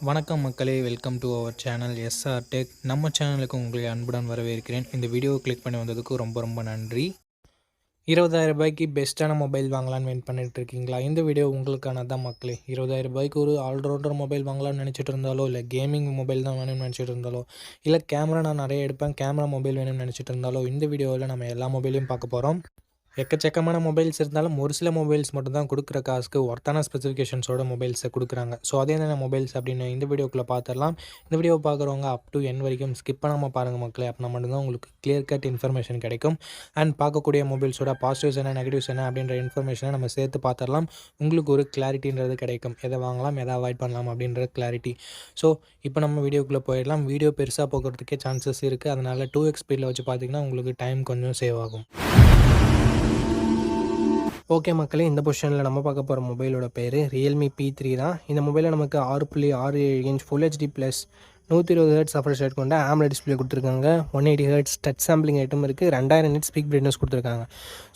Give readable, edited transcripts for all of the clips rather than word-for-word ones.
வணக்கம் மக்களே, welcome to our channel SR tech. நம்ம சேனலுக்கு உங்களை அன்புடன் வரவேற்கிறேன். இந்த வீடியோவை கிளிக் பண்ணி வந்ததுக்கு ரொம்ப நன்றி. 20,000 ரூபாய்க்கு பெஸ்ட்டான மொபைல் வாங்கலான்னு வெயிட் பண்ணிட்டு இருக்கீங்களா? இந்த வீடியோ உங்களுக்கானது தான் மக்களே. 20,000 ரூபாய்க்கு ஒரு ஆல்ரவுண்டர் மொபைல் வாங்கலாம்னு நினச்சிட்டு இருந்தாலோ, இல்லை கேமிங் மொபைல் தான் வேணும்னு நினச்சிட்டு இருந்தாலோ, இல்லை கேமரா நான் நிறைய எடுப்பேன் கேமரா மொபைல் வேணும்னு நினச்சிட்டு இருந்தாலோ, இந்த வீடியோவில் நம்ம எல்லா மொபைலையும் பார்க்க போகிறோம். எக்கச்சக்கமான மொபைல்ஸ் இருந்தாலும் ஒரு சில மொபைல்ஸ் மட்டும் தான் கொடுக்குற காசுக்கு ஒர்த்தான ஸ்பெசிஃபிகேஷன்ஸோட மொபைல்ஸை கொடுக்குறாங்க. ஸோ அதே என்ன மொபைல்ஸ் அப்படின்னு இந்த வீடியோக்குள்ளே பார்த்துடலாம். இந்த வீடியோவை பார்க்குறவங்க அப் டு என் வரைக்கும் ஸ்கிப் பண்ணாமல் பாருங்கள் மக்களே. அப்படின்னா மட்டும்தான் உங்களுக்கு கிளியர் கட் இன்ஃபர்மேஷன் கிடைக்கும். அண்ட் பார்க்கக்கூடிய மொபைல்ஸோட பாசிட்டிவ்ஸ் என்ன நெகட்டிவ்ஸ் என்ன அப்படின்ற இன்ஃபர்மேஷனை நம்ம சேர்த்து பார்த்துடலாம். உங்களுக்கு ஒரு கிளாரிட்டின்றது கிடைக்கும். எதை வாங்கலாம் எதை அவாய்ட் பண்ணலாம் அப்படின்ற கிளாரிட்டி. ஸோ இப்போ நம்ம வீடியோக்குள்ளே போயிடலாம். வீடியோ பெருசாக போகிறதுக்கே சான்சஸ் இருக்குது. அதனால் 2x ஸ்பீடில் வச்சு பார்த்திங்கன்னா உங்களுக்கு டைம் கொஞ்சம் சேவ் ஆகும். ஓகே மக்களே, இந்த பொசிஷனில் நம்ம பார்க்க போகிற மொபைலோட பேர் ரியல்மி P3 தான். இந்த மொபைலில் நமக்கு 6.67 inch full HD plus 120 hertz refresh rate கொண்ட AMOLED டிஸ்பிளே கொடுத்துருக்காங்க. 180 ஹெர்ட்ஸ் டச் சாம்பிளிங் ஐட்டம் இருக்குது. 2000 நிட் ஸ்பீக் பிரைட்னஸ் கொடுத்துருக்காங்க.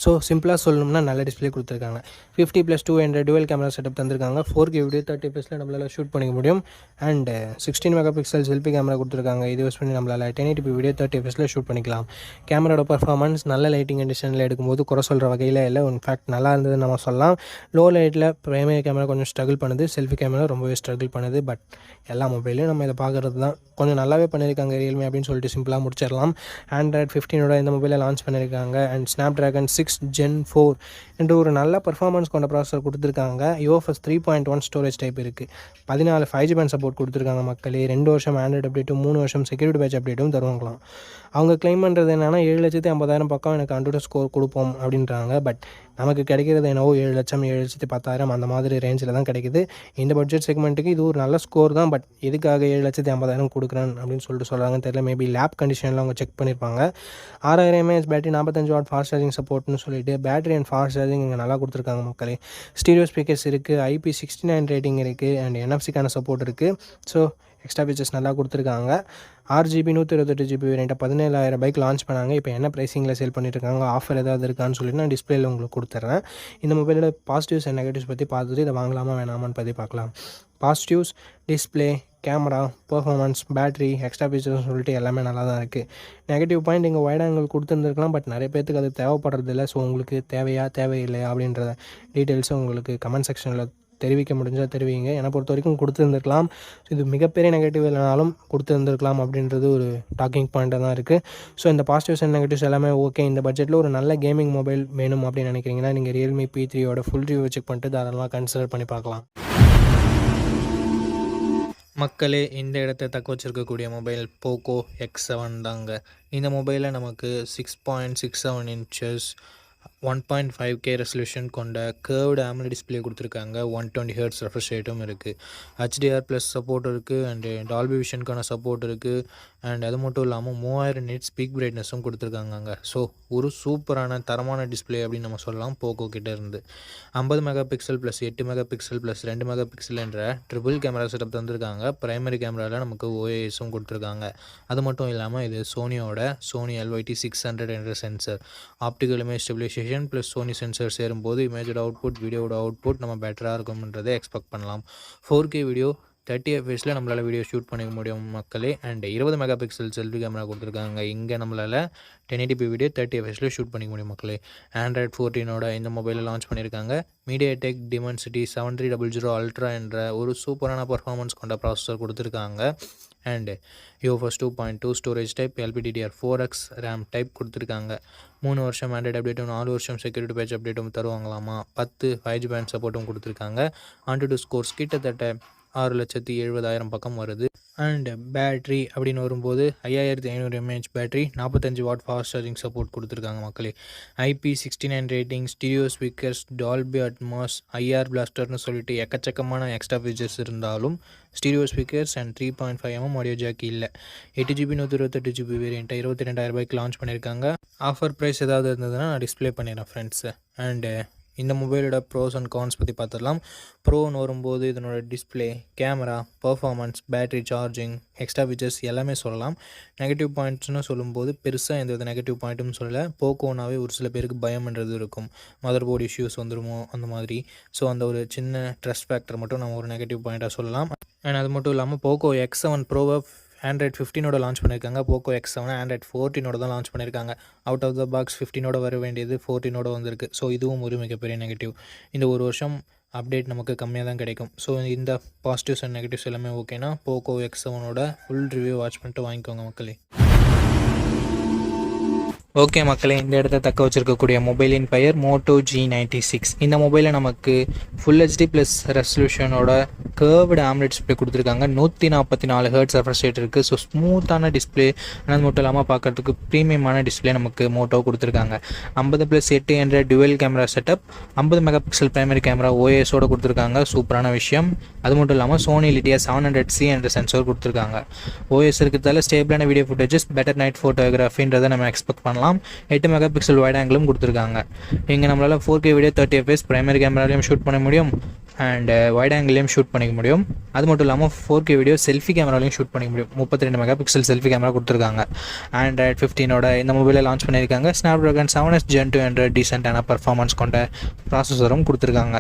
ஸோ சிம்பிளாக சொல்லணும்னா நல்ல டிஸ்பிளே கொடுத்துருக்காங்க. 50+200 டுவல் கேமரா செட்டப் தந்திருக்காங்க. 4K வீடியோ 30 fps நம்மளால் ஷூட் பண்ணிக்க முடியும். And 16 mega pixel selfie camera கொடுத்துருக்காங்க. இது யூஸ் பண்ணி நம்மளால் 1080p வீடியோ 30 fps ஷூட் பண்ணிக்கலாம். கேமராவோட பர்ஃபார்மன்ஸ் நல்ல லைட்டிங் கண்டிஷனில் எடுக்கும்போது குறை சொல்கிற வகையில் இல்லை. இன்ஃபேக்ட் நல்லா இருந்ததுன்னு நம்ம சொல்லலாம். லோ லைட்டில் ப்ரைமரி கேமரா கொஞ்சம் ஸ்ட்ரகிள் பண்ணுது, செல்ஃபி கேமரா ரொம்பவே ஸ்ட்ரகிள் பண்ணுது. பட் எல்லா மொபைலையும் நம்ம இதை பார்க்குறது தான் கொஞ்சம் நல்லாவே பண்ணியிருக்காங்க ரியல்மி அப்படின்னு சொல்லிட்டு சிம்பிளாக முடிச்சிடலாம். Android 15 இந்த மொபைலை லான்ச் பண்ணியிருக்காங்க. அண்ட் Snapdragon 6 Gen 4 என்று ஒரு நல்ல பர்ஃபார்மன்ஸ் கொண்ட ப்ராசஸர் கொடுத்துருக்காங்க. UFS 3.1 ஸ்டோரேஜ் டைப் இருக்குது. 14 5G பேண்ட் சப்போர்ட் கொடுத்துருக்காங்க மக்களே. 2 வருஷம் ஆண்ட்ராய்டு அப்டேட்டும் 3 வருஷம் செக்யூரிட்டி பேட்ச் அப்டேட்டும் தருவாங்களாம். அவங்க கிளைம் பண்ணுறது என்னென்னா 7,50,000 பக்கம் எனக்கு 100 ஸ்கோர் கொடுப்போம் அப்படின்றாங்க. பட் நமக்கு கிடைக்கிறது என்னவோ 7 லட்சம் 7,10,000 அந்த மாதிரி ரேஞ்சில் தான் கிடைக்குது. இந்த பட்ஜெட் செக்மெண்ட்டுக்கு இது ஒரு நல்ல ஸ்கோர் தான். பட் எதுக்காக 7,50,000 கொடுக்குறேன் அப்படின்னு சொல்லிட்டு சொல்கிறாங்கன்னு தெரியல. மேபி லேப் கண்டிஷனில் அவங்க செக் பண்ணியிருப்பாங்க. 6000 mAh battery, 45 watt fast charging சப்போர்ட்னு சொல்லிட்டு பேட்டரி அண்ட் ஃபாஸ்ட் சார்ஜிங் இங்கே நல்லா கொடுத்துருக்காங்க மக்களே. ஸ்டீரியோ ஸ்பீக்கர்ஸ் இருக்குது. IP69 ரேட்டிங் இருக்குது. அண்ட் NFC சப்போர்ட் இருக்குது. ஸோ எக்ஸ்ட்ரா ஃபீச்சர்ஸ் நல்லா கொடுத்துருக்காங்க. 6GB 128GB வேரியண்ட்டை 17,000 ரூபாய்க்கு லான்ச் பண்ணாங்க. இப்போ என்ன ப்ரைஸிங்கில் சேல் பண்ணிட்டுருக்காங்க, ஆஃபர் ஏதாவது இருக்கான்னு சொல்லிட்டு நான் டிஸ்பிளேயில் உங்களுக்கு கொடுத்துட்றேன். இந்த மொபைலோட பாசிட்டிவ்ஸ் அண்ட் நெகட்டிவ்ஸ் பற்றி பார்த்துட்டு இதை வாங்கலாமா வேணாமான்னு பற்றி பார்க்கலாம். Positives display, camera, performance, battery, extra ஃபீச்சர்ஸ்னு சொல்லிட்டு எல்லாமே நல்லா தான் இருக்குது. நெகட்டிவ் பாயிண்ட் இங்கே வைட் ஆங்கிள் கொடுத்துருந்துருக்கலாம். பட் நிறைய பேருக்கு அது தேவைப்படுறதில்ல. ஸோ உங்களுக்கு தேவையா தேவையில்லையா அப்படின்ற டீட்டெயில்ஸும் உங்களுக்கு கமெண்ட் செக்ஷனில் தெரிவிக்க முடிஞ்சால் தெரிவிங்க. என்னை பொறுத்த வரைக்கும் கொடுத்துருந்துருக்கலாம். இது மிகப்பெரிய நெகட்டிவ் இல்லைனாலும் கொடுத்துருந்துருக்கலாம் அப்படின்றது ஒரு டாக்கிங் பாயிண்ட்டாக தான் இருக்குது. ஸோ இந்த பாசிட்டிவ்ஸ் அண்ட் நெகட்டிவ்ஸ் எல்லாமே ஓகே. இந்த பட்ஜெட்டில் ஒரு நல்ல கேமிங் மொபைல் வேணும் அப்படின்னு நினைக்கிறீங்கன்னா நீங்கள் Realme P3 full review check பண்ணிட்டு அதெல்லாம் கன்சிடர் பண்ணி பார்க்கலாம். மக்களே, இந்த இடத்தை தக்க வச்சிருக்கக்கூடிய மொபைல் போக்கோ X7 தாங்க. இந்த மொபைலில் நமக்கு 6.67 இன்ச்சஸ் 1.5K ரெசல்யூஷன் கொண்ட கர்வ்டு AMOLED டிஸ்பிளே கொடுத்துருக்காங்க. 120 ஹெர்ட்ஸ் ரெஃப்ரெஷ் ரேட்டும் இருக்குது. HDR+ சப்போர்ட் இருக்குது. அண்டு டால்பி விஷனுக்கான சப்போர்ட் இருக்குது. அண்ட் அது மட்டும் இல்லாமல் 3000 நிட் ஸ்பீக் பிரைட்னஸும் கொடுத்துருக்காங்க. ஸோ ஒரு சூப்பரான தரமான டிஸ்பிளே அப்படின்னு நம்ம சொல்லலாம் போக்கோ கிட்டே இருந்து. 50 mega pixel plus 8 mega pixel plus 2 mega pixel என்ற ட்ரிபிள் கேமரா செட்டப் தந்திருக்காங்க. பிரைமரி கேமராவில் நமக்கு OISம் கொடுத்துருக்காங்க. அது மட்டும் இல்லாமல் இது சோனி LYT600 என்ற sensor. Optical image stabilisation plus Sony sensor சேரும்போது இமேஜோட அவுட்புட், வீடியோட அவுட்புட் நம்ம பெட்டராக இருக்கும்ன்றதை எக்ஸ்பெக்ட் பண்ணலாம். 4K வீடியோ 30 fps நம்மளால் வீடியோ ஷூட் பண்ணிக்க முடியும் மக்களே. And 20 mega pixel selfie camera கொடுத்துருக்காங்க. இங்கே நம்மளால் 1080p வீடியோ 30 fps ஷூட் பண்ணிக்க முடியும் மக்களே. Android 14 இந்த மொபைலில் லான்ச் பண்ணியிருக்காங்க. MediaTek Dimensity 7300 Ultra என்ற ஒரு சூப்பரான பர்ஃபார்மன்ஸ் கொண்ட ப்ராசஸர் கொடுத்துருக்காங்க. And UFS 2.2 storage type, LPDDR4X RAM type கொடுத்துருக்காங்க. 3 வருஷம் ஆண்ட்ராய்டு அப்டேட்டும் 4 வருஷம் செக்யூரிட்டி பேட்ச் அப்டேட்டும் தருவாங்களாமா. 10 5G பேண்ட் சப்போர்ட்டும் கொடுத்துருக்காங்க. AnTuTu ஸ்கோர்ஸ் கிட்டத்தட்ட 6,70,000 பக்கம் வருது. அண்ட் பேட்ரி அப்படின்னு வரும்போது 5500 mAh battery, 45 watt fast charging support கொடுத்துருக்காங்க மக்களே. IP69 rating, stereo speakers, Dolby Atmos, IR பிளாஸ்டர்னு சொல்லிட்டு எக்கச்சக்கமான எக்ஸ்ட்ரா ஃபீச்சர்ஸ் இருந்தாலும் stereo speakers and 3.5mm audio jack இல்லை. 8GB 128GB வேரியண்ட்டை 22,000 ரூபாய்க்கு லான்ச் பண்ணியிருக்காங்க. ஆஃபர் ப்ரைஸ் ஏதாவது இருந்ததுன்னா நான் டிஸ்பிளே பண்ணிடுறேன் ஃப்ரெண்ட்ஸு. அண்டு இந்த மொபைலோட ப்ரோஸ் அண்ட் கான்ஸ் பற்றி பார்த்துடலாம். ப்ரோன்னு வரும்போது இதனோட display, camera, performance, battery, charging, extra features எல்லாமே சொல்லலாம். நெகட்டிவ் பாயிண்ட்ஸ்னு சொல்லும்போது பெருசாக எந்த நெகட்டிவ் பாயிண்ட்டும் சொல்லலை. போக்கோனாவே ஒரு சில பேருக்கு பயம்ன்றது இருக்கும், மதர் போர்டு இஷ்யூஸ் வந்துடுமோ அந்த மாதிரி. ஸோ அந்த ஒரு சின்ன ட்ரஸ்ட் ஃபேக்டர் மட்டும் நம்ம ஒரு நெகட்டிவ் பாயிண்ட்டாக சொல்லலாம். அண்ட் அது மட்டும் இல்லாமல் போக்கோ X7 ப்ரோவை ஆண்ட்ராய்ட் 15ஓட லான்ச் பண்ணியிருக்காங்க. போக்கோ X7 ஆண்ட்ராய்ட் 14ஓட தான் லான்ச் பண்ணியிருக்காங்க. அவுட் ஆஃப் த பாக்ஸ் 15ஓட வர வேண்டியது 14ஓட வந்திருக்கு. ஸோ இதுவும் ஒரு மிகப்பெரிய நெகட்டிவ். இந்த ஒரு வருஷம் அப்டேட் நமக்கு கம்மியாக தான் கிடைக்கும். ஸோ இந்த பாசிட்டிவ்ஸ் அண்ட் நெகட்டிவ்ஸ் எல்லாமே ஓகேனா போக்கோ X7ஓட ஃபுல் ரிவ்யூ வாட்ச் பண்ணிட்டு வாங்கிக்கோங்க மக்களே. ஓகே மக்களே, இந்த இடத்த தக்க வச்சிருக்கக்கூடிய மொபைலின் பெயர் மோட்டோ G96. இந்த மொபைலில் நமக்கு ஃபுல் HD ப்ளஸ் ரெசல்யூஷனோட கர்வ்டு ஆம்லெட் டிஸ்பிளே கொடுத்துருக்காங்க. 144 ஹெர்ட்ஸ் ரெஃப்ரெஷ் ரேட் இருக்குது. ஸோ ஸ்மூத்தான டிஸ்பிளே, அது மட்டும் இல்லாமல் பார்க்குறதுக்கு ப்ரீமியமான டிஸ்பிளே நமக்கு மோட்டோ கொடுத்துருக்காங்க. 50+8 என்ற dual camera setup, 50 mega pixel primary camera OISஓட கொடுத்துருக்காங்க. சூப்பரான விஷயம். அது மட்டும் இல்லாமல் சோனி லிட்டியா 700C என்ற சென்சர் கொடுத்துருக்காங்க. OIS இருக்கிறதால ஸ்டேபிளான வீடியோ ஃபுட்டேஜஸ், பெட்டர் நைட் ஃபோட்டோகிராஃபின்றதை நம்ம எக்ஸ்பெக்ட் பண்ணலாம். 8 மெகா பிக்சல் வைட் ஆங்கிளும் கொடுத்துருக்காங்க. இங்கே நம்மளால் 4K வீடியோ 30 fps பிரைமரி கேமராலையும் ஷூட் பண்ண முடியும் அண்ட் வைட் ஆங்கிளையும் ஷூட் பண்ணிக்க முடியும். அது மட்டும் இல்லாமல் 4K வீடியோ செல்ஃபி கேமராலையும் ஷூட் பண்ணிக்க முடியும். 32 மெகா பிக்சல் செல்ஃபி கேமரா கொடுத்துருக்காங்க. ஆண்ட்ராய்ட் 15ஓட இந்த மொபைலை லான்ச் பண்ணியிருக்காங்க. Snapdragon 7S Gen 2 என்ற டீசென்டான பர்ஃபார்மன்ஸ் கொண்ட ப்ராசஸரும் கொடுத்துருக்காங்க.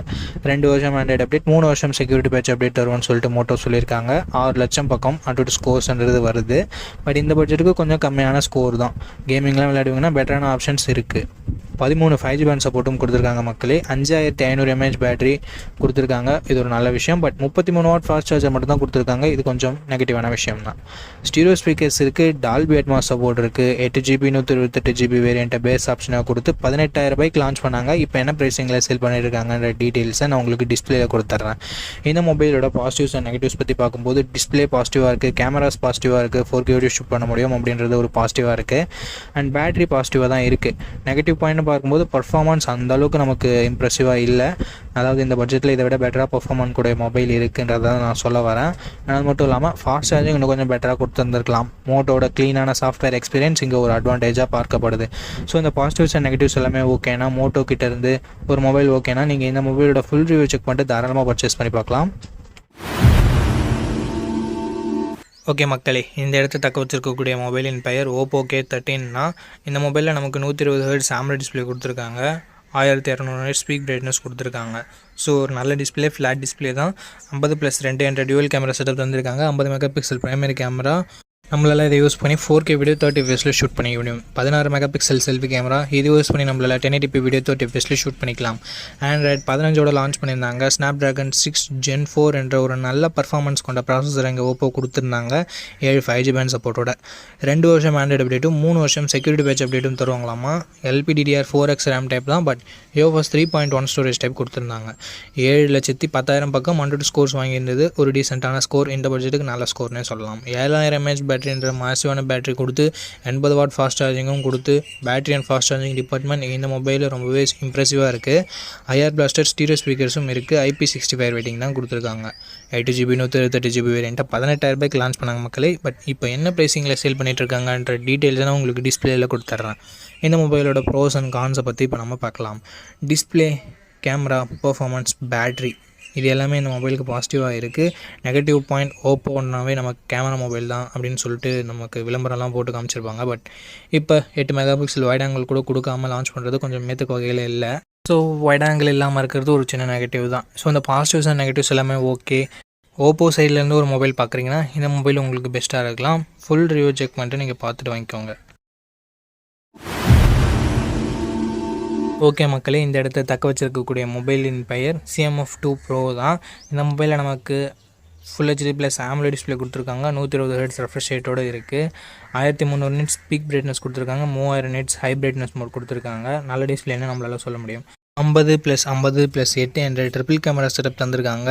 2 வருஷம் ஆண்ட்ராய்ட் அப்டேட், 3 வருஷம் செக்யூரிட்டி பேட்ச் அப்டேட் தருவோம்னு சொல்லிட்டு மோட்டோ சொல்லியிருக்காங்க. 6 லட்சம் பக்கம் அட்வர்ட் ஸ்கோர்ஸ்ன்றது வருது. பட் இந்த பட்ஜெட்டுக்கு கொஞ்சம் கம்மியான ஸ்கோர் தான். கேமிங்லாம் விளையாடுவீங்கன்னா பெட்டரான ஆப்ஷன்ஸ் இருக்குது. 13 5G பேண்ட் சப்போர்ட்டும் கொடுத்துருக்காங்க மக்களே. 5500 mAh பேட்டரி கொடுத்துருக்காங்க. இது ஒரு நல்ல விஷயம். பட் 33 வாட் ஃபாஸ்ட் சார்ஜர் மட்டும் தான் கொடுத்துருக்காங்க. இது கொஞ்சம் நெகட்டிவான விஷயம் தான். ஸ்டீரியோ ஸ்பீக்கர்ஸ் இருக்குது. டால்பி அட்மாஸ் சப்போர்ட் இருக்குது. 8GB 128GB வேரியண்ட்டை பேஸ் ஆப்ஷனாக கொடுத்து 18,000 ரூபாய்க்கு லான்ச் பண்ணாங்க. இப்போ என்ன ப்ரைஸிங்கில் சேல் பண்ணியிருக்காங்கன்ற டீட்டெயில்ஸை நான் உங்களுக்கு டிஸ்பிளேல கொடுத்துட்றேன். இந்த மொபைலோட பாசிட்டிவ்ஸ் அண்ட் நெகட்டிவ்ஸ் பற்றி பார்க்கும்போது டிஸ்பிளே பாசிட்டிவாக இருக்குது, கேமராஸ் பாசிட்டிவாக இருக்குது, 4K வீடியோ ஷூட் பண்ண முடியும் அப்படின்றது ஒரு பாசிட்டிவாக இருக்குது. அண்ட் பேட்டரி பாசிட்டிவாக தான் இருக்குது. நெகட்டிவ் பாயிண்ட் பார்க்கும்போது பர்ஃபார்மன்ஸ் அந்தளவுக்கு நமக்கு இம்ப்ரெசிவாக இல்லை. அதாவது இந்த பட்ஜெட்டில் இதை விட பெட்டராக பர்ஃபார்மன்ஸ் கூட மொபைல் இருக்குன்றதை நான் சொல்ல வரேன். அது மட்டும் இல்லாமல் ஃபாஸ்ட் சார்ஜிங் இன்னும் கொஞ்சம் பெட்டராக கொடுத்துருந்துருக்கலாம். மோட்டோட க்ளீனான சாஃப்ட்வேர் எக்ஸ்பீரியன்ஸ் இங்கே ஒரு அட்வான்டேஜாக பார்க்கப்படுது. ஸோ இந்த பாசிட்டிவ்ஸ் அண்ட் நெகட்டிவ்ஸ் எல்லாமே ஓகேனா, மோட்டோ கிட்டேருந்து ஒரு மொபைல் ஓகேனா நீங்கள் இந்த மொபைலோட ஃபுல் ரிவ்யூ செக் பண்ணிட்டு தாராளமாக பர்ச்சேஸ் பண்ணி பார்க்கலாம். ஓகே மக்களே, இந்த இடத்த தக்க வச்சிருக்கக்கூடிய மொபைலின் பெயர் ஓப்போ K13. இந்த மொபைலில் நமக்கு 120 ஹெர்ட்ஸ் AMOLED டிஸ்பிளே கொடுத்துருக்காங்க. 1200 nits ஸ்பீக் பிரைட்னஸ் கொடுத்துருக்காங்க. ஸோ ஒரு நல்ல டிஸ்பிளே, ஃப்ளாட் டிஸ்பிளே தான். 50+2 என்ற டுவெல் கேமரா செட்டப் தந்திருக்காங்க. 50 மெகா பிக்சல் பிரைமரி கேமரா. நம்மளால் இதை யூஸ் பண்ணி 4K வீடியோ 30 fps ஷூட் பண்ணிக்க முடியும். 16 மெகா பிக்சல் செல்ஃபி கேமரா. இது யூஸ் பண்ணி நம்மளால் 1080p வீடியோ 30 fps ஷூட் பண்ணிக்கலாம். ஆண்ட்ராய்ட் 15ஓட லான்ச் பண்ணியிருந்தாங்க. Snapdragon 6 Gen 4 என்ற ஒரு நல்ல பர்ஃபார்மன்ஸ் கொண்ட ப்ராசஸர் இங்கே ஓப்போ கொடுத்துருந்தாங்க. 7 5G பேண்ட் சப்போர்ட்டோட. 2 வருஷம் ஆண்ட்ராய்டு அப்டேட்டும் 3 வருஷம் செக்யூரிட்டி பேட்ச் அப்டேட்டும் தருவாங்களாமா. LPDDR4X RAM டைப் தான். பட் UFS 3.1 ஸ்டோரேஜ் டைப் கொடுத்துருந்தாங்க. 7,10,000 பக்கம் 100 ஸ்கோர்ஸ் வாங்கியிருந்தது. ஒரு டீசென்ட்டான ஸ்கோர். இந்த பட்ஜெட்டுக்கு நல்ல ஸ்கோர்னே சொல்லலாம். 7000 mAh பேட்டரின்ற மாசிவான பேட்டரி கொடுத்து 80 வாட் ஃபாஸ்ட் சார்ஜிங்கும் கொடுத்து battery and fast charging department இந்த மொபைலில் ரொம்பவே இம்ப்ரெசிவாக இருக்குது. IR பிளாஸ்டர் ஸ்டீரியோ ஸ்பீக்கர்ஸும் இருக்குது. IP65 ரேட்டிங் தான் கொடுத்துருக்காங்க. 8GB 128GB வேரியண்ட்டை 18,000 ரூபாய்க்கு லான்ச் பண்ணாங்க மக்களே. பட் இப்போ என்ன ப்ரைஸிங்கில் சேல் பண்ணிகிட்டு இருக்காங்கன்ற டீட்டெயில்ஸ் நான் உங்களுக்கு டிஸ்பிளேயில் கொடுத்துட்றேன். இந்த மொபைலோட ப்ரோஸ் அண்ட் கான்ஸை பற்றி இப்போ நம்ம பார்க்கலாம். டிஸ்பிளே, கேமரா, பர்ஃபார்மன்ஸ், பேட்ரி இது எல்லாமே இந்த மொபைலுக்கு பாசிட்டிவாக இருக்குது. நெகட்டிவ் பாயிண்ட் ஓப்போன்னாவே நமக்கு கேமரா மொபைல் தான் அப்படின்னு சொல்லிட்டு நமக்கு விளம்பரம்லாம் போட்டு காமிச்சிருப்பாங்க. பட் இப்போ 8 மெகா பிக்சல் வைட் ஆங்கிள் கூட கொடுக்காமல் லான்ச் பண்ணுறது கொஞ்சம் மேத்துக்கு வகையில் இல்லை. ஸோ வைட் ஆங்கிள் இல்லாமல் இருக்கிறது ஒரு சின்ன நெகட்டிவ் தான். ஸோ இந்த பாசிட்டிவ்ஸ் அண்ட் நெகட்டிவ்ஸ் எல்லாமே ஓகே. ஓப்போ சைட்லேருந்து ஒரு மொபைல் பார்க்குறீங்கன்னா இந்த மொபைல் உங்களுக்கு பெஸ்ட்டாக இருக்கலாம். ஃபுல் ரிவ்யூ செக் பண்ணிட்டு நீங்கள் பார்த்துட்டு வாங்கிக்கோங்க. ஓகே மக்களே, இந்த இடத்த தக்க வச்சிருக்கக்கூடிய மொபைலின் பெயர் CMF 2 Pro தான். இந்த மொபைலில் நமக்கு full HD plus AMOLED display கொடுத்துருக்காங்க. 120 ஹெர்ட்ஸ் ரெஃப்ரெஷ் ரேட்டோடு இருக்குது. 1300 nits ஸ்பீக் பிரைட்னஸ் கொடுத்துருக்காங்க. 3000 nits ஹை பிரைட்னஸ் மோட் கொடுத்துருக்காங்க. நல்ல டிஸ்பிளேன்னு நம்மளால் சொல்ல முடியும். 50+50+8 என்ற ட்ரிபிள் கேமரா செட்டப் தந்திருக்காங்க.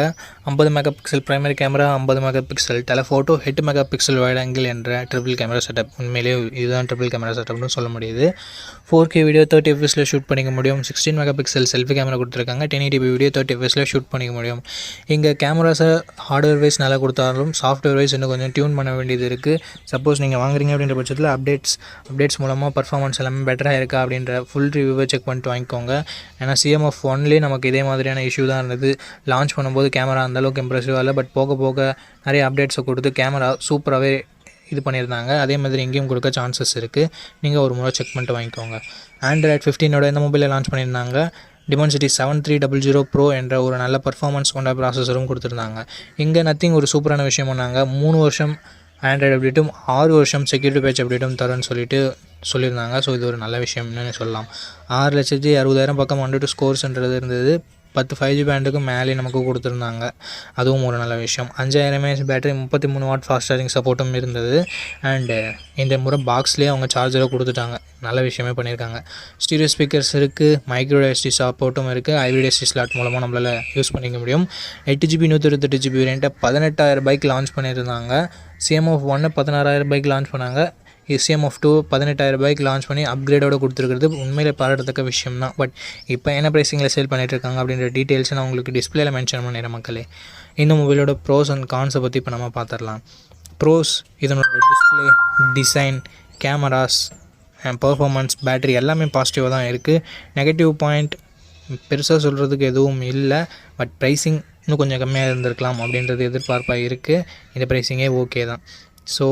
50 mega pixel primary camera, 50 mega pixel telephoto, 8 mega pixel wide angle என்ற ட்ரிபிள் கேமரா செட்டப். உண்மையிலேயே இதுதான் ட்ரிபிள் கேமரா செட்டப்னு சொல்ல முடியுது. 4K வீடியோ 30 fps ஷூட் பண்ணிக்க முடியும். 16 மெகா பிக்சல் செல்ஃபி கேமரா கொடுத்துருக்காங்க. 1080p வீடியோ 30 fps ஷூட் பண்ணிக்க முடியும். இங்கே கேமராஸை ஹார்ட்வேர் வைஸ் நல்லா கொடுத்தாலும் சாஃப்ட்வேர் வைஸ் இன்னும் கொஞ்சம் டியூன் பண்ண வேண்டியது இருக்குது. சப்போஸ் நீங்கள் வாங்குறீங்க அப்படின்ற பட்சத்தில் அப்டேட்ஸ் மூலமாக பர்ஃபார்மன்ஸ் எல்லாமே பெட்டராக இருக்கா அப்படின்ற ஃபுல் ரிவ்யூவை செக் பண்ணிட்டு வாங்கிக்கோங்க. ஏன்னா CMF 1லேயே நமக்கு இதே மாதிரியான இஷ்யூ தான் இருந்தது. லான்ச் பண்ணும்போது கேமரா அந்தளவுக்கு இம்ப்ரெசிவாக இல்லை. பட் போக போக நிறைய அப்டேட்ஸை கொடுத்து கேமரா சூப்பராகவே இது பண்ணியிருந்தாங்க. அதே மாதிரி இங்கேயும் கொடுக்க சான்சஸ் இருக்குது. நீங்கள் ஒரு முறை செக் பண்ணிட்டு வாங்கிக்கோங்க. ஆண்ட்ராய்ட் 15ஓட இந்த மொபைலில் லான்ச் பண்ணியிருந்தாங்க. Dimensity 7300 Pro என்ற ஒரு நல்ல பர்ஃபார்மன்ஸ் கொண்ட ப்ராசஸரும் கொடுத்துருந்தாங்க. இங்கே நத்திங் ஒரு சூப்பரான விஷயம் பண்ணாங்க. 3 வருஷம் ஆண்ட்ராய்டு அப்டேட்டும் 6 வருஷம் செக்யூரிட்டி பேட்ச் அப்டேட்டும் தரும்னு சொல்லியிருந்தாங்க. ஸோ இது ஒரு நல்ல விஷயம்னு சொல்லலாம். 6,60,000 பக்கம் 102 ஸ்கோர்ஸ்ன்றது இருந்தது. 10 5G பேண்டுக்கு மேலே நமக்கு கொடுத்துருந்தாங்க. அதுவும் ஒரு நல்ல விஷயம். 5000 mAh battery, 33 what fast charging சப்போர்ட்டும் இருந்தது. அண்டு இந்த முறை பாக்ஸ்லேயே அவங்க சார்ஜரை கொடுத்துட்டாங்க. நல்ல விஷயமே பண்ணியிருக்காங்க. ஸ்டீரியோ ஸ்பீக்கர்ஸ் இருக்குது, மைக்ரோ எஸ்டி சப்போர்ட்டும் இருக்குது. ஹைப்ரிட் எஸ்டி ஸ்லாட் மூலமாக நம்மளால் யூஸ் பண்ணிக்க முடியும். 8GB 128GB வேரியண்ட்டை 18,000 லான்ச் பண்ணியிருந்தாங்க. CMF 1 16,000 லான்ச் பண்ணாங்க. CMF 2 18,000 லான்ச் பண்ணி அப்கிரேடோடு கொடுத்துருக்கிறது உண்மையிலே பாராட்டத்தக்க விஷயம் தான். பட் இப்போ என்ன ப்ரைஸிங்கில் சேல் பண்ணிகிட்ருக்காங்க அப்படின்ற டீட்டெயில்ஸை நான் உங்களுக்கு டிஸ்பிளேல மென்ஷன் பண்ணிடுறேன் மக்களே. இந்த மொபைலோட ப்ரோஸ் அண்ட் கான்ஸை பற்றி இப்போ நம்ம பார்த்துடலாம். ப்ரோஸ், இதனோட display, design, cameras, performance, battery எல்லாமே பாசிட்டிவாக தான் இருக்குது. நெகட்டிவ் பாயிண்ட் பெருசாக சொல்கிறதுக்கு எதுவும் இல்லை. பட் ப்ரைஸிங் இன்னும் கொஞ்சம் கம்மியாக இருந்திருக்கலாம் அப்படின்றது எதிர்பார்ப்பாக இருக்குது. இந்த ப்ரைஸிங்கே ஓகே தான். ஸோ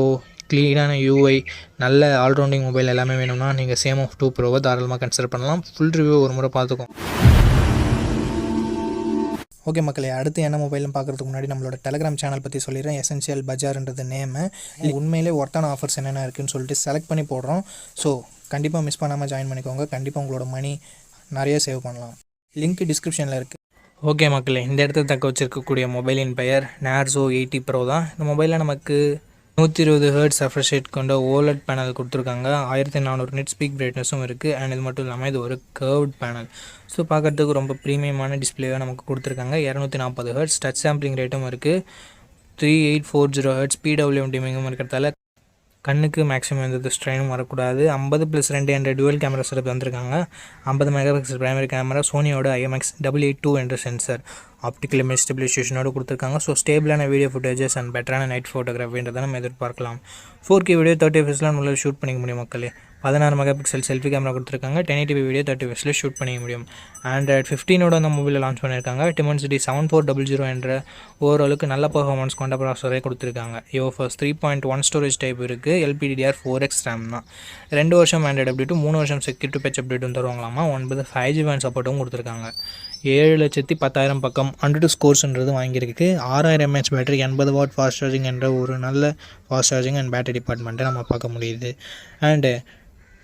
க்ளீனான UI, நல்ல ஆல்ரவுண்டிங் மொபைல் எல்லாமே வேணும்னா நீங்கள் CMF 2 ப்ரோவை தாராளமாக கன்சிடர் பண்ணலாம். ஃபுல் ரிவ்யூ ஒரு முறை பார்த்துக்கோங்க. ஓகே மக்களே, அடுத்து என்ன மொபைல்னு பார்க்குறதுக்கு முன்னாடி நம்மளோட டெலிகிராம் சேனல் பற்றி சொல்லிடுறேன். எசென்ஷியல் பஜார்ன்றது நேமு. உண்மையிலே ஒர்த்தான ஆஃபர்ஸ் என்னென்ன இருக்குதுன்னு சொல்லிட்டு செலக்ட் பண்ணி போடுறோம். ஸோ கண்டிப்பாக மிஸ் பண்ணாமல் ஜாயின் பண்ணிக்கோங்க. கண்டிப்பாக உங்களோட மணி நிறைய சேவ் பண்ணலாம். லிங்க் டிஸ்கிரிப்ஷனில் இருக்குது. ஓகே மக்களே, இந்த இடத்துல தக்க வச்சுருக்கக்கூடிய மொபைலின் பெயர் Narzo 80 Pro தான். இந்த மொபைலில் நமக்கு 120 Hz ரெஃப்ரெஷ் ரேட் கொண்ட OLED பேனல் கொடுத்துருக்காங்க. 1400 nit ஸ்பீக் பிரைட்னஸும் இருக்குது. அண்ட் இது மட்டும் இல்லாமல் இது ஒரு கர்வ்ட் பேனல். ஸோ பார்க்குறதுக்கு ரொம்ப ப்ரீமியமான டிஸ்பிளேவாக நமக்கு கொடுத்துருக்காங்க. 240 Hz டச் சாம்பிளிங் ரேட்டும் இருக்குது. 3840 Hz PWM டிமிங்கும் இருக்கிறதால கண்ணுக்கு மேக்ஸிமம் எந்த ஸ்ட்ரெயினும் வரக்கூடாது. 50+2 என்ற டுவல் கேமரா செட்டப் வந்திருக்காங்க. 50 MP பிரைமரி கேமரா, சோனியோட IMX882 என்ற சென்சர், ஆப்டிக்கல் இமேஜ் ஸ்டெபிலைசேஷனோடு கொடுத்துருக்காங்க. ஸோ ஸ்டேபிளான வீடியோ ஃபுட்டேஜஸ் அண்ட் பெட்டரான நைட் ஃபோட்டோகிராஃபின்றதை நம்ம எதிர்பார்க்கலாம். 4K வீடியோ 30 fps நம்மளால் ஷூட் பண்ணிக்க முடியும் மக்களே. 16 MP செல்ஃபி கேமரா கொடுத்துருக்காங்க. 1080p வீடியோ 30 fps ஷூட் பண்ணிக்க முடியும். Android 15 அந்த மொபைலில் லான்ச் பண்ணியிருக்காங்க. Dimensity 7400 என்ற ஓவராலுக்கு நல்ல பர்ஃபார்மன்ஸ் கொண்ட ப்ராசஸரே கொடுத்துருக்காங்க. UFS 3.1 ஸ்டோரேஜ் டைப் இருக்குது. LPDDR4X RAM தான். 2 வருஷம் ஆண்ட்ராய்டு அப்டேட்டும் 3 வருஷம் செக்யூரிட்டி பேட்ச் அப்டேட்டும் தருவாங்களாமா. 9 5G பேண்ட் சப்போர்ட்டும் கொடுத்துருக்காங்க. 7,10,000 பக்கம் 102 ஸ்கோர்ஸ்ன்றது வாங்கியிருக்கு. 6000 mAh battery, 80 what fast charging என்ற ஒரு நல்ல ஃபாஸ்ட் சார்ஜிங் அண்ட் பேட்டரி டிபார்ட்மெண்ட்டை நம்ம பார்க்க முடியுது. அண்டு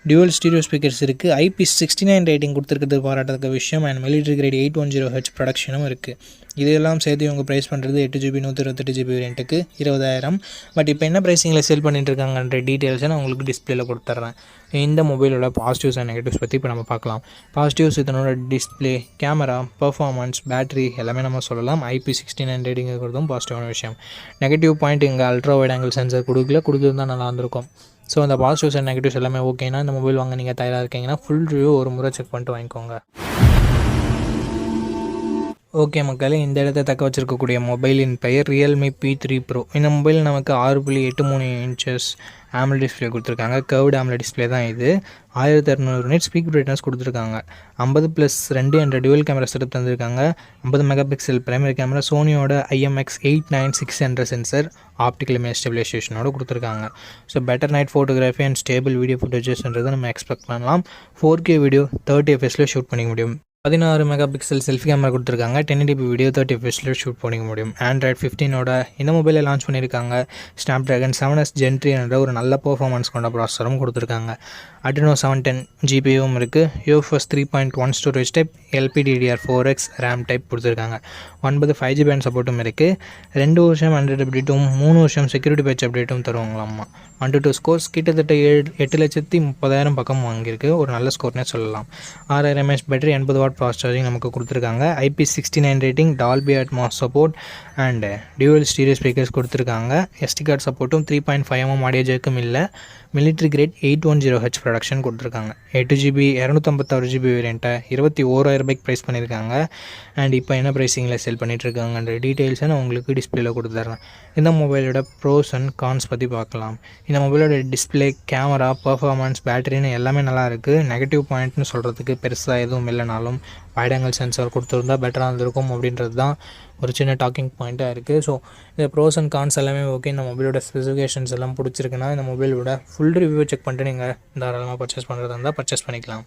டியூவல் ஸ்டீரியோ ஸ்பீக்கர்ஸ் இருக்குது. IP69 ரேட்டிங் கொடுத்துருக்கிறது பாராட்டத்தக்க விஷயம். அண்ட் மிலிட்ரி கிரேட் 810 Hz ப்ரொடக்ஷனும் இருக்குது. இதெல்லாம் சேர்த்து இவங்க ப்ரைஸ் பண்ணுறது 8GB 128GB வேரியண்ட்டுக்கு 20,000. பட் இப்போ என்ன ப்ரைஸிங்கில் சேல் பண்ணிட்டுருக்காங்கன்ற டீட்டெயில்ஸை நான் உங்களுக்கு டிஸ்பிளேல கொடுத்துட்றேன். இந்த மொபைலோட பாசிட்டிவ்ஸ் அண்ட் நெகட்டிவ்ஸ் பற்றி இப்போ நம்ம பார்க்கலாம். பாசிட்டிவ்ஸ், இதனோட டிஸ்பிளே, கேமரா, பர்ஃபார்மன்ஸ், பேட்டரி எல்லாமே நம்ம சொல்லலாம். IP69 ரேட்டிங் இருக்கிறதும் பாசிட்டிவான விஷயம். நெகட்டிவ் பாயிண்ட், இங்கே அல்ட்ரா வைட் ஆங்கிள் சென்சர் கொடுத்துருந்தா நல்லா இருந்திருக்கும். ஸோ அந்த பாசிட்டிவ்ஸ் அண்ட் நெகட்டிவ்ஸ் எல்லாமே ஓகேனா இந்த மொபைல் வாங்க நீங்கள் தயாராக இருக்கீங்கன்னா ஃபுல் ரிவ்யூ ஒரு முறை செக் பண்ணிட்டு வாங்கிக்கோங்க. ஓகே மக்களே, இந்த இடத்த தக்க வச்சுருக்கக்கூடிய மொபைலின் பெயர் Realme P3 Pro. இந்த மொபைல் நமக்கு 6.83 inches AMOLED டிஸ்பிளே கொடுத்துருக்காங்க. கர்வ்டு AMOLED டிஸ்பிளே தான் இது. 1600 nit ஸ்பீக் பிரைட்னஸ் கொடுத்துருக்காங்க. 50+2 என்ற டுவல் கேமரா செட்டப் தந்திருக்காங்க. 50 MP பிரைமரி கேமரா, சோனியோட IMX896 என்ற சென்சர், ஆப்டிக்கல் இமேஜ் ஸ்டெபிலைசேஷனோடு கொடுத்துருக்காங்க. So better night photography and stable video ஃபுட்டேஜஸ்ன்றதை நம்ம எக்ஸ்பெக்ட் பண்ணலாம். 4K வீடியோ 30 fps ஷூட் பண்ணிக்க முடியும். 16 MP செல்ஃபி கேமரா கொடுத்துருக்காங்க. 1080p வீடியோ 30 fps ஷூட் பண்ணிக்க முடியும். Android 15 இந்த மொபைலில் லான்ச் பண்ணியிருக்காங்க. Snapdragon 7S Gen 3 என்ற ஒரு நல்ல பர்ஃபார்மன்ஸ் கொண்ட ப்ராசஸரும் கொடுத்துருக்காங்க. Adreno 710 GPUவும் இருக்குது. UFS 3.1 storage type, LPDDR4X RAM type கொடுத்துருக்காங்க. 9 5G பேண்ட் சப்போர்ட்டும் இருக்குது. 2 வருஷம் ஆண்ட்ராய்டு அப்டேட்டும் 3 வருஷம் செக்யூரிட்டி பேட்ச் அப்டேட்டும் தருவாங்களாமா. 102 ஸ்கோர்ஸ், கிட்டத்தட்ட 8,30,000 பக்கம் வாங்கியிருக்கு. ஒரு நல்ல ஸ்கோர்னே சொல்லலாம். 6000 mAh battery, 80 what fast charging நமக்கு கொடுத்துருக்காங்க. IP69 rating, Dolby Atmos support and dual stereo speakers கொடுத்துருக்காங்க. SD கார்டு சப்போர்ட்டும் 3.5 mm ஆடியோ ஜேக்கும் இல்லை. மிலிட்ரி கிரேட் 810 Hz ப்ரொடக்ஷன் கொடுத்துருக்காங்க. 8GB 256GB வேரியண்ட்டை 21,000 ப்ரைஸ் பண்ணியிருக்காங்க. அண்ட் இப்போ என்ன ப்ரைஸிங்கில் செல் பண்ணிகிட்ருக்காங்கன்ற டீட்டெயில்ஸை நான் உங்களுக்கு டிஸ்பிளேல கொடுத்துட்றேன். இந்த மொபைலோட ப்ரோஸ் அண்ட் கான்ஸ் பற்றி பார்க்கலாம். இந்த மொபைலோட டிஸ்பிளே, கேமரா, பர்ஃபார்மன்ஸ், பேட்டரின்னு எல்லாமே நல்லா இருக்குது. நெகட்டிவ் பாயிண்ட்னு சொல்கிறதுக்கு பெருசாக எதுவும் இல்லைனாலும் வைட் ஆங்கிள் சென்சார் கொடுத்துருந்தா பெட்டராக இருந்திருக்கும் அப்படின்றது தான் ஒரு சின்ன டாக்கிங் பாயிண்ட்டாக இருக்குது. ஸோ இந்த ப்ரோஸ் அண்ட் கான்ஸ் எல்லாமே ஓகே. இந்த மொபைலோட ஸ்பெசிஃபிகேஷன்ஸ் எல்லாம் பிடிச்சிருக்குன்னா இந்த மொபைலோட ஃபுல் ரிவ்யூ செக் பண்ணிட்டு நீங்கள் தாராளமாக பர்ச்சேஸ் பண்ணுறதா இருந்தால் பர்ச்சேஸ் பண்ணிக்கலாம்.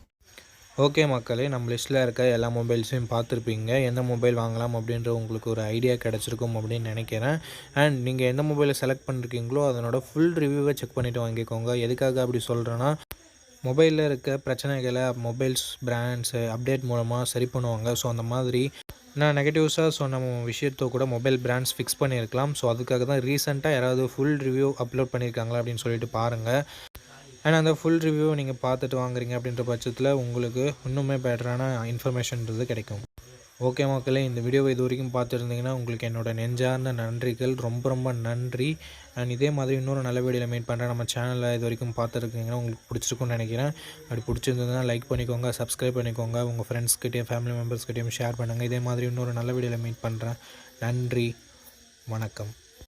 ஓகே மக்களே, நம்ம லிஸ்ட்டில் இருக்க எல்லா மொபைல்ஸையும் பார்த்துருப்பீங்க. எந்த மொபைல் வாங்கலாம் அப்படின்ற உங்களுக்கு ஒரு ஐடியா கிடச்சிருக்கும் அப்படின்னு நினைக்கிறேன். அண்ட் நீங்கள் எந்த மொபைலை செலக்ட் பண்ணிருக்கீங்களோ அதனோட ஃபுல் ரிவ்யூவை செக் பண்ணிவிட்டு வாங்கிக்கோங்க. எதுக்காக அப்படி சொல்கிறேன்னா, மொபைலில் இருக்க பிரச்சனைகளை மொபைல்ஸ் பிராண்ட்ஸு அப்டேட் மூலமாக சரி பண்ணுவாங்க. ஸோ அந்த மாதிரி நான் நெகட்டிவ்ஸாக சொன்ன விஷயத்தை கூட மொபைல் பிராண்ட்ஸ் ஃபிக்ஸ் பண்ணியிருக்கலாம். ஸோ அதுக்காக தான் ரீசெண்டாக யாராவது ஃபுல் ரிவ்யூ அப்லோட் பண்ணியிருக்காங்களா அப்படின்னு சொல்லிட்டு பாருங்கள். அண்ட் அந்த ஃபுல் ரிவ்யூவை நீங்கள் பார்த்துட்டு வாங்குறீங்க அப்படின்ற பட்சத்தில் உங்களுக்கு இன்னுமே பெட்டரான இன்ஃபர்மேஷன்றது கிடைக்கும். ஓகே மக்களே, இந்த வீடியோவை இது வரைக்கும் பார்த்துருந்தீங்கன்னா உங்களுக்கு என்னோட நெஞ்சார்ந்த நன்றிகள். ரொம்ப ரொம்ப நன்றி. அண்ட் இதே மாதிரி இன்னொரு நல்ல வீடியோவில் மீட் பண்ணுறேன். நம்ம சேனலில் இது வரைக்கும் பார்த்துருக்கீங்கன்னா உங்களுக்கு பிடிச்சிருக்குன்னு நினைக்கிறேன். அப்படி பிடிச்சிருந்ததுன்னா லைக் பண்ணிக்கோங்க, சப்ஸ்கிரைப் பண்ணிக்கோங்க, உங்கள் ஃப்ரெண்ட்ஸ்கிட்டையும் ஃபேமிலி மெம்பர்ஸ்கிட்டையும் ஷேர் பண்ணுங்கள். இதே மாதிரி இன்னொரு நல்ல வீடியோவில் மீட் பண்ணுறேன். நன்றி, வணக்கம்.